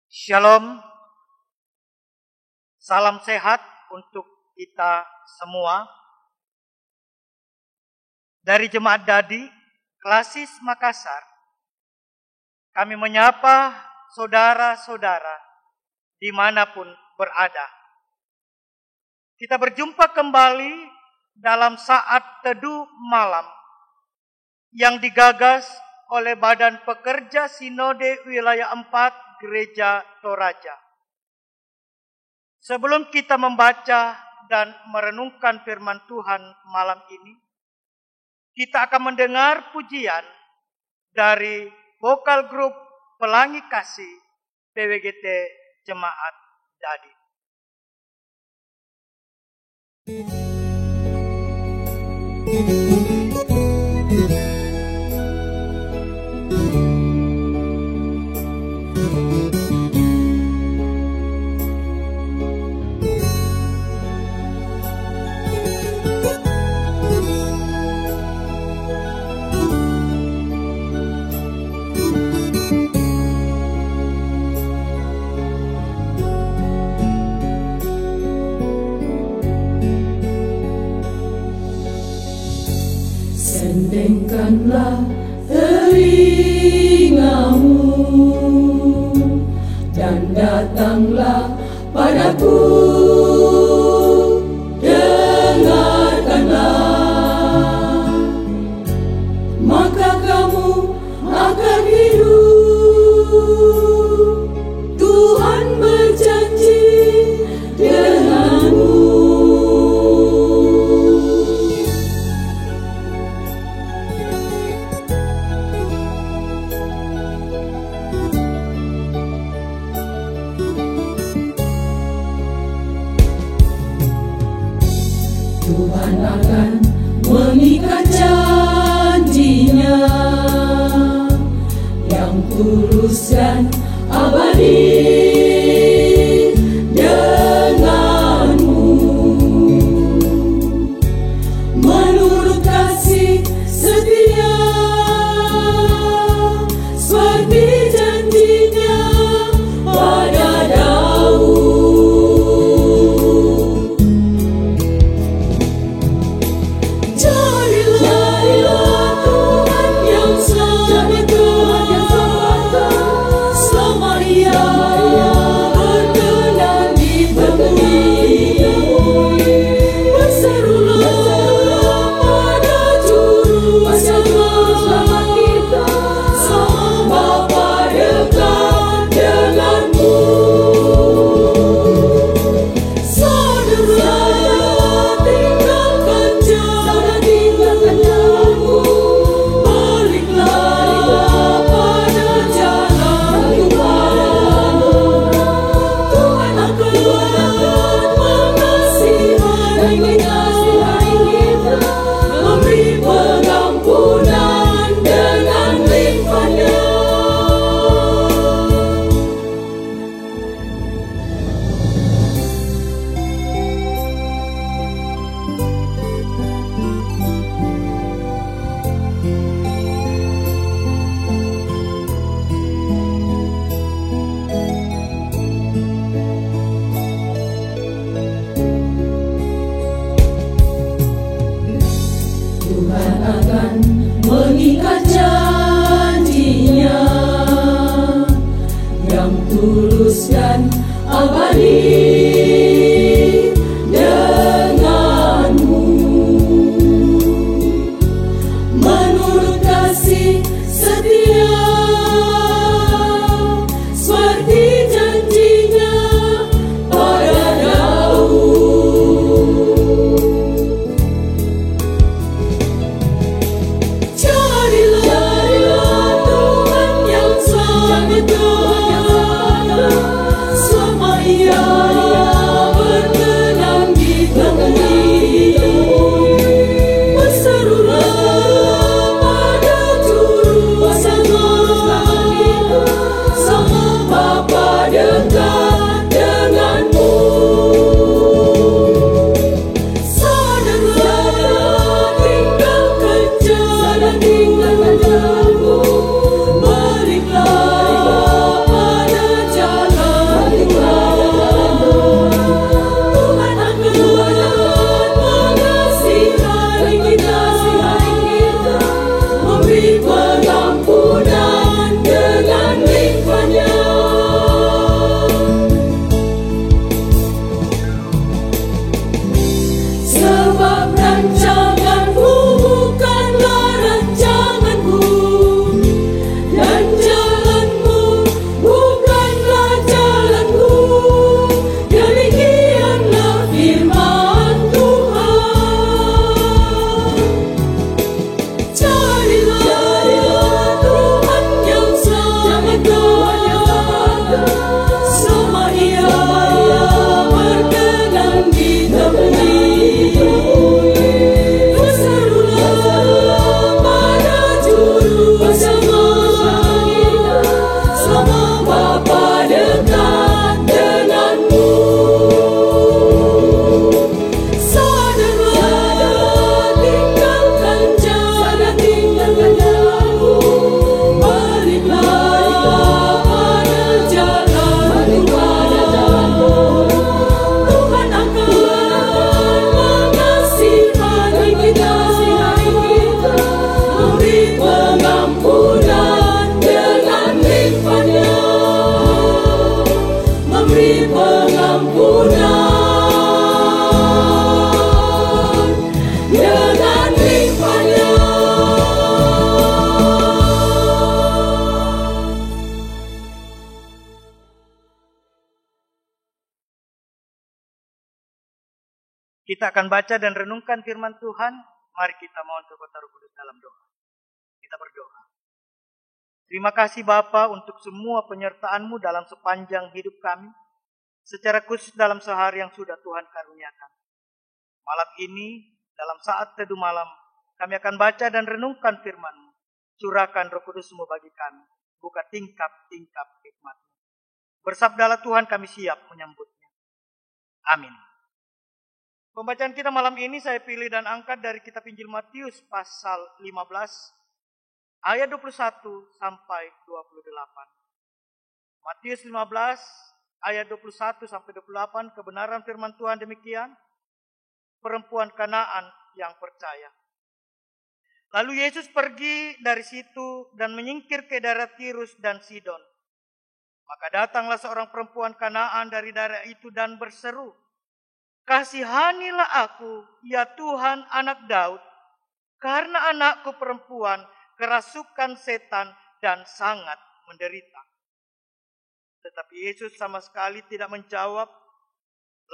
Shalom, salam sehat untuk kita semua. Dari Jemaat Dadi, Klasis Makassar, kami menyapa saudara-saudara dimanapun berada. Kita berjumpa kembali dalam saat teduh malam yang digagas oleh Badan Pekerja Sinode Wilayah 4 Gereja Toraja. Sebelum kita membaca dan merenungkan firman Tuhan malam ini, kita akan mendengar pujian dari vokal grup Pelangi Kasih PWGT Jemaat Dadi. Sendengkanlah telingamu dan datanglah padaku, dengarkanlah, maka kamu akan hidup. Tuhan berjanji denganmu. Tuhan akan mengikat janjinya yang tulus dan abadi denganmu. Menurut kasih setia seperti janjinya pada Daud. Tuhan akan mengikat janjinya yang tulus dan abadi denganmu. Menurut kasih setia seperti janjinya pada Daud. Sama ia Kita akan baca dan renungkan firman Tuhan. Mari kita mohon kekuatan Roh Kudus dalam doa. Kita berdoa. Terima kasih Bapa untuk semua penyertaan-Mu dalam sepanjang hidup kami. Secara khusus dalam sehari yang sudah Tuhan karuniakan. Malam ini, dalam saat teduh malam, kami akan baca dan renungkan firman-Mu. Curahkan Roh Kudus-Mu bagi kami. Buka tingkap-tingkap hikmat-Mu. Bersabdalah Tuhan, kami siap menyambutnya. Amin. Pembacaan kita malam ini saya pilih dan angkat dari kitab Injil Matius pasal 15. Ayat 21 sampai 28. Matius 15 ayat 21 sampai 28, kebenaran firman Tuhan demikian. Perempuan Kanaan yang percaya. Lalu Yesus pergi dari situ dan menyingkir ke daerah Tirus dan Sidon. Maka datanglah seorang perempuan Kanaan dari daerah itu dan berseru, "Kasihanilah aku, ya Tuhan, anak Daud, karena anakku perempuan kerasukan setan dan sangat menderita." Tetapi Yesus sama sekali tidak menjawab.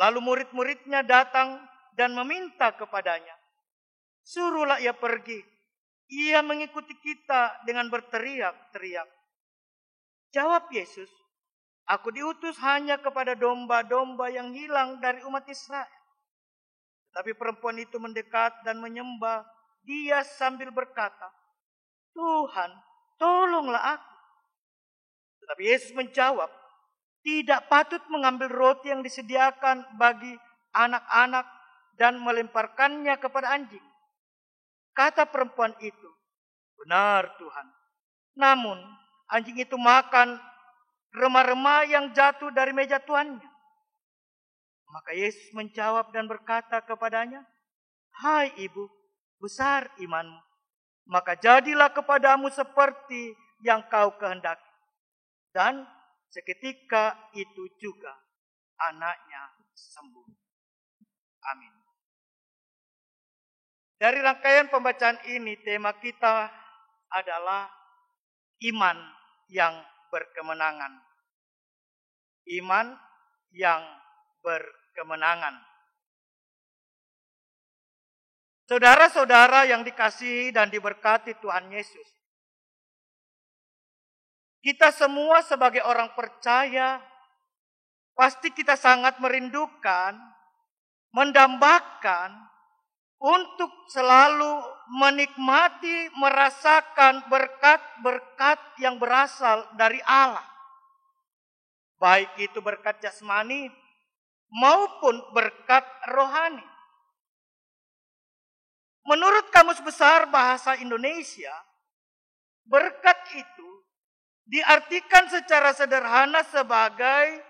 Lalu murid-muridnya datang dan meminta kepadanya, "Suruhlah ia pergi. Ia mengikuti kita dengan berteriak-teriak." Jawab Yesus, "Aku diutus hanya kepada domba-domba yang hilang dari umat Israel." Tetapi perempuan itu mendekat dan menyembah dia sambil berkata, "Tuhan, tolonglah aku." Tetapi Yesus menjawab, "Tidak patut mengambil roti yang disediakan bagi anak-anak dan melemparkannya kepada anjing." Kata perempuan itu, "Benar Tuhan. Namun anjing itu makan remah-remah yang jatuh dari meja tuannya." Maka Yesus menjawab dan berkata kepadanya, "Hai ibu, besar imanmu. Maka jadilah kepadamu seperti yang kau kehendaki." Dan seketika itu juga anaknya sembuh. Amin. Dari rangkaian pembacaan ini, tema kita adalah iman yang berkemenangan. Iman yang berkemenangan. Saudara-saudara yang dikasihi dan diberkati Tuhan Yesus, kita semua sebagai orang percaya, pasti kita sangat merindukan, mendambakan, untuk selalu menikmati, merasakan berkat-berkat yang berasal dari Allah. Baik itu berkat jasmani maupun berkat rohani. Menurut Kamus Besar Bahasa Indonesia, berkat itu diartikan secara sederhana sebagai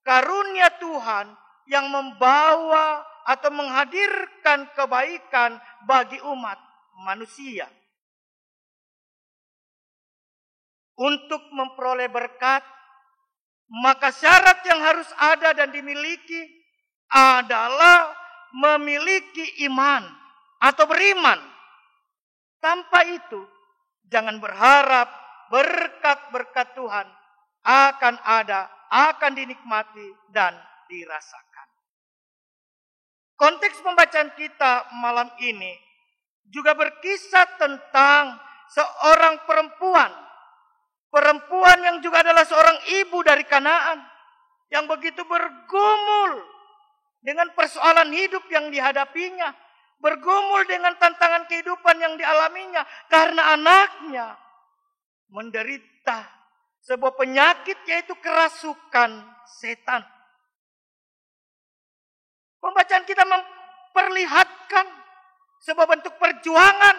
karunia Tuhan yang membawa atau menghadirkan kebaikan bagi umat manusia. Untuk memperoleh berkat, maka syarat yang harus ada dan dimiliki adalah memiliki iman atau beriman. Tanpa itu, jangan berharap berkat-berkat Tuhan akan ada, akan dinikmati dan dirasakan. Konteks pembacaan kita malam ini juga berkisah tentang seorang perempuan. Perempuan yang juga adalah seorang ibu dari Kanaan. Yang begitu bergumul dengan persoalan hidup yang dihadapinya. Bergumul dengan tantangan kehidupan yang dialaminya. Karena anaknya menderita sebuah penyakit, yaitu kerasukan setan. Pembacaan kita memperlihatkan sebuah bentuk perjuangan,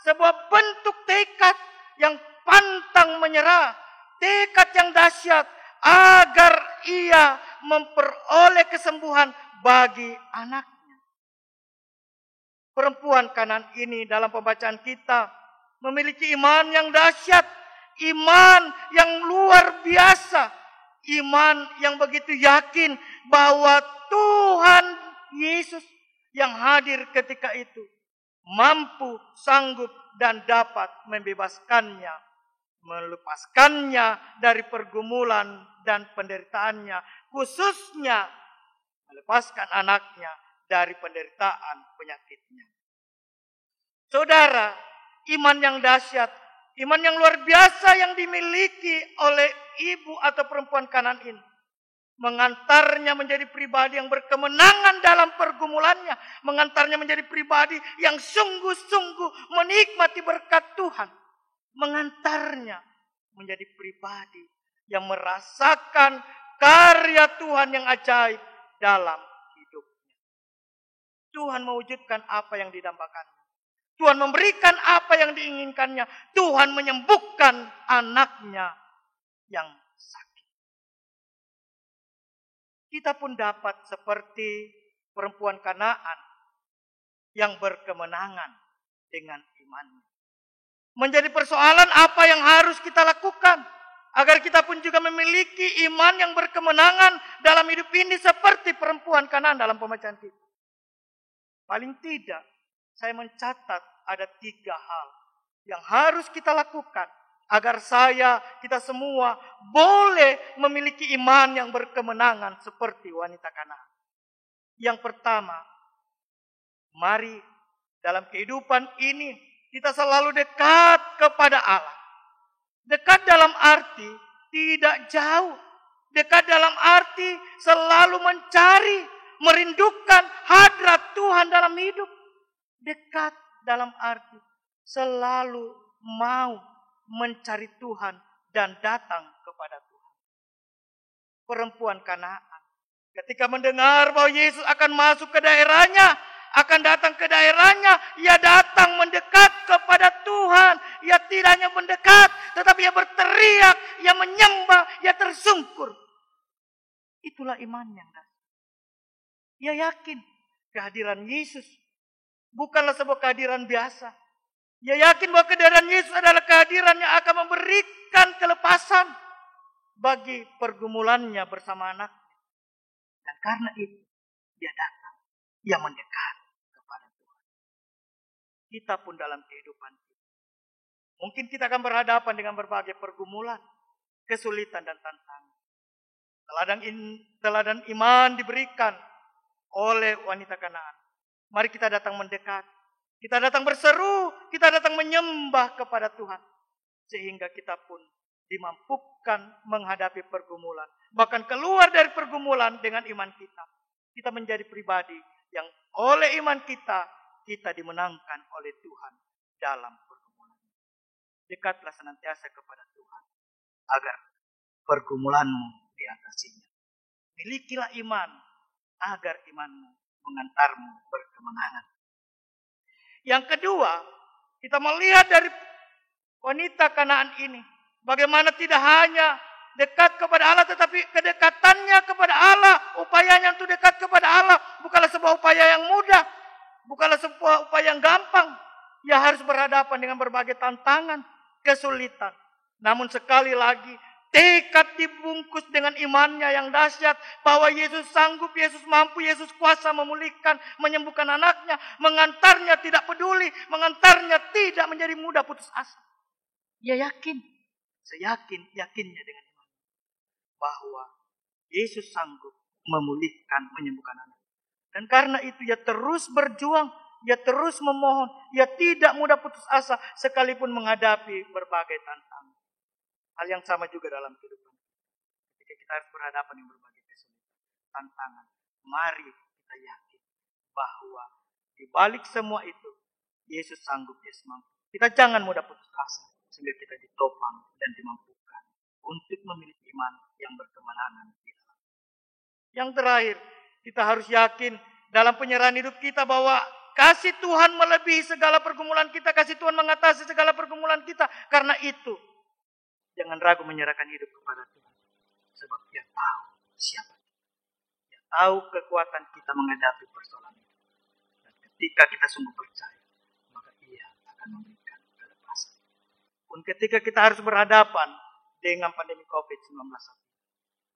sebuah bentuk tekad yang pantang menyerah, tekad yang dahsyat agar ia memperoleh kesembuhan bagi anaknya. Perempuan Kanaan ini dalam pembacaan kita memiliki iman yang dahsyat, iman yang luar biasa, iman yang begitu yakin bahwa Tuhan Yesus yang hadir ketika itu mampu, sanggup, dan dapat membebaskannya, melepaskannya dari pergumulan dan penderitaannya, khususnya melepaskan anaknya dari penderitaan penyakitnya. Saudara, iman yang dahsyat, iman yang luar biasa yang dimiliki oleh ibu atau perempuan Kanaan ini mengantarnya menjadi pribadi yang berkemenangan dalam pergumulannya, mengantarnya menjadi pribadi yang sungguh-sungguh menikmati berkat Tuhan, mengantarnya menjadi pribadi yang merasakan karya Tuhan yang ajaib dalam hidupnya. Tuhan mewujudkan apa yang didambakannya. Tuhan memberikan apa yang diinginkannya. Tuhan menyembuhkan anaknya yang sakit. Kita pun dapat seperti perempuan Kanaan yang berkemenangan dengan imannya. Menjadi persoalan apa yang harus kita lakukan agar kita pun juga memiliki iman yang berkemenangan dalam hidup ini seperti perempuan Kanaan dalam pembacaan kita. Paling tidak, saya mencatat ada 3 hal yang harus kita lakukan agar kita semua boleh memiliki iman yang berkemenangan seperti wanita Kanaan. Yang pertama, mari dalam kehidupan ini kita selalu dekat kepada Allah. Dekat dalam arti tidak jauh. Dekat dalam arti selalu mencari, merindukan hadrat Tuhan dalam hidup. Dekat dalam arti selalu mau mencari Tuhan dan datang kepada Tuhan. Perempuan Kanaan ketika mendengar bahwa Yesus akan masuk ke daerahnya, akan datang ke daerahnya, ia datang mendekat kepada Tuhan. Ia tidak hanya mendekat, tetapi ia berteriak, ia menyembah, ia tersungkur. Itulah iman yang dasar. Ia yakin kehadiran Yesus bukanlah sebuah kehadiran biasa. Ia yakin bahwa kehadiran Yesus adalah kehadiran yang akan memberikan kelepasan bagi pergumulannya bersama anaknya. Dan karena itu, dia datang, ia mendekat kepada Tuhan. Kita pun dalam kehidupan kita, mungkin kita akan berhadapan dengan berbagai pergumulan, kesulitan dan tantangan. Teladan iman diberikan oleh wanita Kanaan. Mari kita datang mendekat. Kita datang berseru, kita datang menyembah kepada Tuhan. Sehingga kita pun dimampukan menghadapi pergumulan. Bahkan keluar dari pergumulan dengan iman kita. Kita menjadi pribadi yang oleh iman kita dimenangkan oleh Tuhan dalam pergumulan. Dekatlah senantiasa kepada Tuhan agar pergumulanmu diatasinya. Milikilah iman agar imanmu mengantarmu berkemenangan. Yang kedua, kita melihat dari wanita Kanaan ini, bagaimana tidak hanya dekat kepada Allah, tetapi kedekatannya kepada Allah, upayanya untuk dekat kepada Allah, bukanlah sebuah upaya yang mudah, bukanlah sebuah upaya yang gampang. Ia harus berhadapan dengan berbagai tantangan, kesulitan. Namun sekali lagi, tekad dibungkus dengan imannya yang dahsyat bahwa Yesus sanggup, Yesus mampu, Yesus kuasa memulihkan, menyembuhkan anaknya, mengantarnya tidak peduli, mengantarnya tidak menjadi mudah putus asa. Ia yakin, yakinnya dengan iman bahwa Yesus sanggup memulihkan, menyembuhkan anaknya. Dan karena itu ia terus berjuang, ia terus memohon, ia tidak mudah putus asa sekalipun menghadapi berbagai tantangan. Hal yang sama juga dalam kehidupan. Ketika kita harus berhadapan dengan berbagai kesulitan, tantangan, mari kita yakin bahwa di balik semua itu, Yesus sanggup, Yesus mampu. Kita jangan mudah putus asa, sehingga kita ditopang dan dimampukan untuk memiliki iman yang berkemenangan di dalam. Yang terakhir, kita harus yakin dalam penyerahan hidup kita bahwa kasih Tuhan melebihi segala pergumulan kita, kasih Tuhan mengatasi segala pergumulan kita. Karena itu, jangan ragu menyerahkan hidup kepada Tuhan. Sebab dia tahu siapa kita. Dia tahu kekuatan kita menghadapi persoalan itu. Dan ketika kita sungguh percaya, maka ia akan memberikan kelepasan. Pun ketika kita harus berhadapan dengan pandemi COVID-19,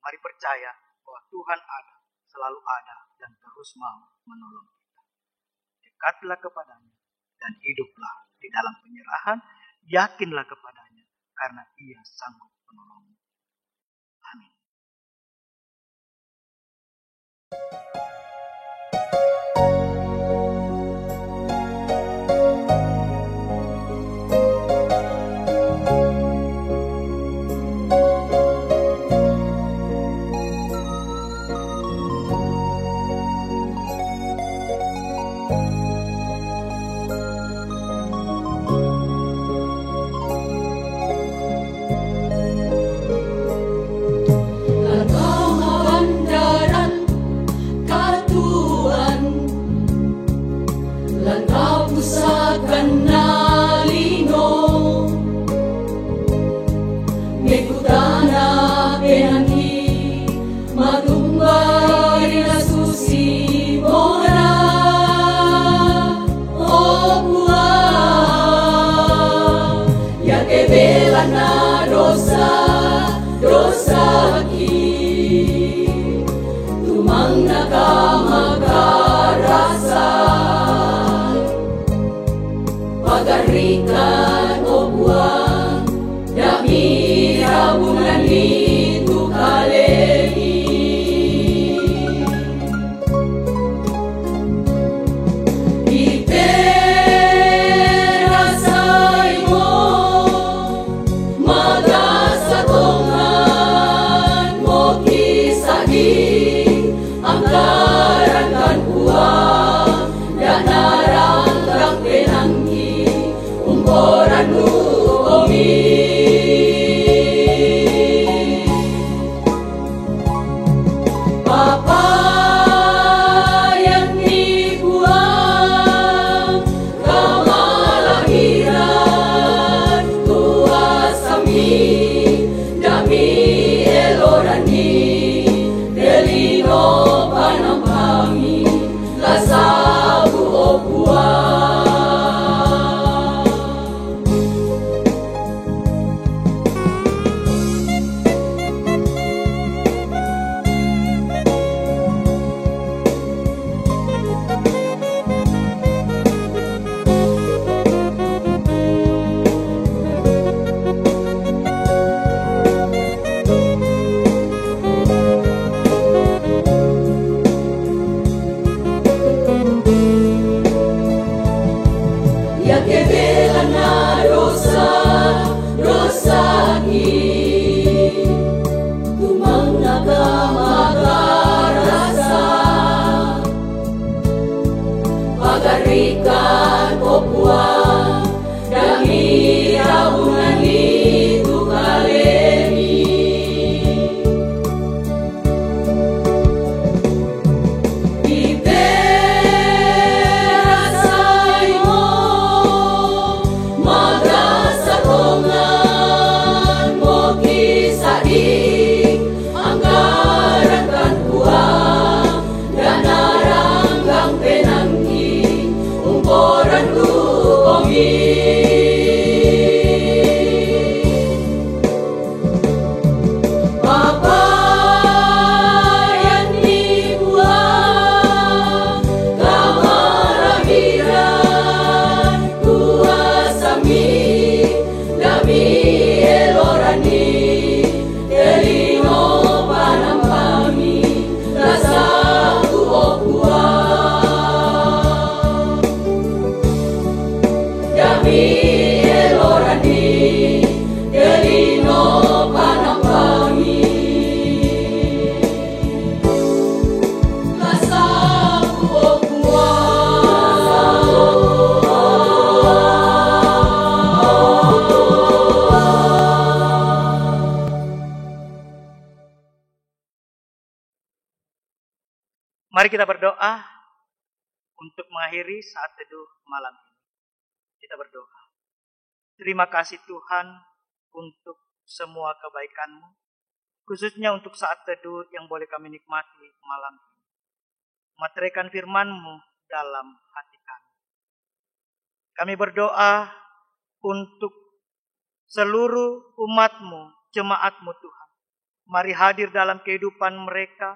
mari percaya bahwa Tuhan ada, selalu ada, dan terus mau menolong kita. Dekatlah kepadanya dan hiduplah di dalam penyerahan. Yakinlah kepadanya, karena ia sanggup menolongmu. Amin. Mari kita berdoa untuk mengakhiri saat teduh malam ini. Kita berdoa. Terima kasih Tuhan untuk semua kebaikan-Mu, khususnya untuk saat teduh yang boleh kami nikmati malam ini. Materaikan firman-Mu dalam hati kami. Kami berdoa untuk seluruh umat-Mu, jemaat-Mu Tuhan. Mari hadir dalam kehidupan mereka,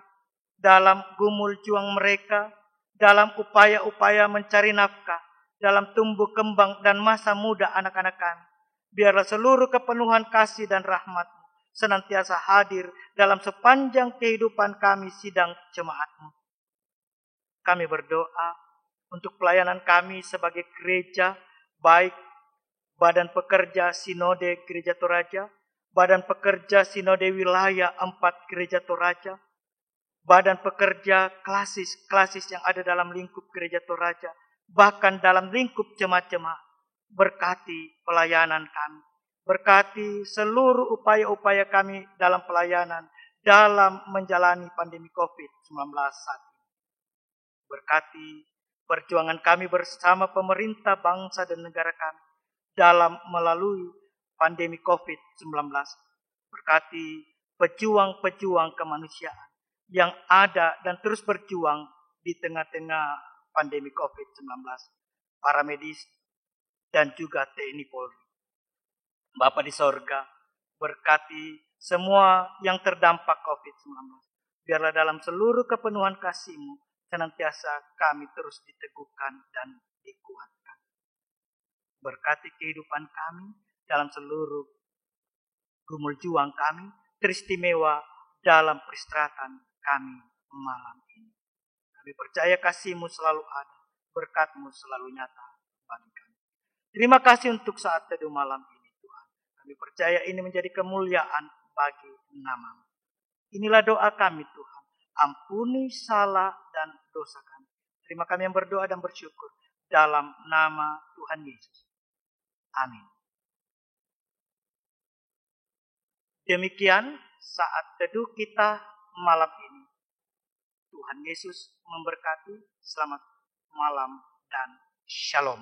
dalam gumul juang mereka, dalam upaya-upaya mencari nafkah, dalam tumbuh kembang dan masa muda anak-anak kami. Biarlah seluruh kepenuhan kasih dan rahmat-Mu senantiasa hadir dalam sepanjang kehidupan kami sidang jemaat-Mu. Kami berdoa untuk pelayanan kami sebagai gereja, baik Badan Pekerja Sinode Gereja Toraja, Badan Pekerja Sinode Wilayah 4 Gereja Toraja, Badan Pekerja klasis yang ada dalam lingkup Gereja Toraja, bahkan dalam lingkup jemaat-jemaat. Berkati pelayanan kami, berkati seluruh upaya-upaya kami dalam pelayanan, dalam menjalani pandemi COVID-19 saat ini. Berkati perjuangan kami bersama pemerintah bangsa dan negara kami dalam melalui pandemi COVID-19. Berkati pejuang-pejuang kemanusiaan yang ada dan terus berjuang di tengah-tengah pandemi COVID-19. Para medis dan juga TNI Polri. Bapa di sorga, berkati semua yang terdampak COVID-19. Biarlah dalam seluruh kepenuhan kasih-Mu senantiasa kami terus diteguhkan dan dikuatkan. Berkati kehidupan kami dalam seluruh gumul juang kami, teristimewa dalam peristirahatan kami malam ini. Kami percaya kasih-Mu selalu ada, berkat-Mu selalu nyata bagi kami. Terima kasih untuk saat teduh malam ini Tuhan. Kami percaya ini menjadi kemuliaan bagi nama-Mu. Inilah doa kami Tuhan. Ampuni salah dan dosa kami. Terima kami yang berdoa dan bersyukur dalam nama Tuhan Yesus. Amin. Demikian saat teduh kita malam ini. Tuhan Yesus memberkati. Selamat malam dan shalom.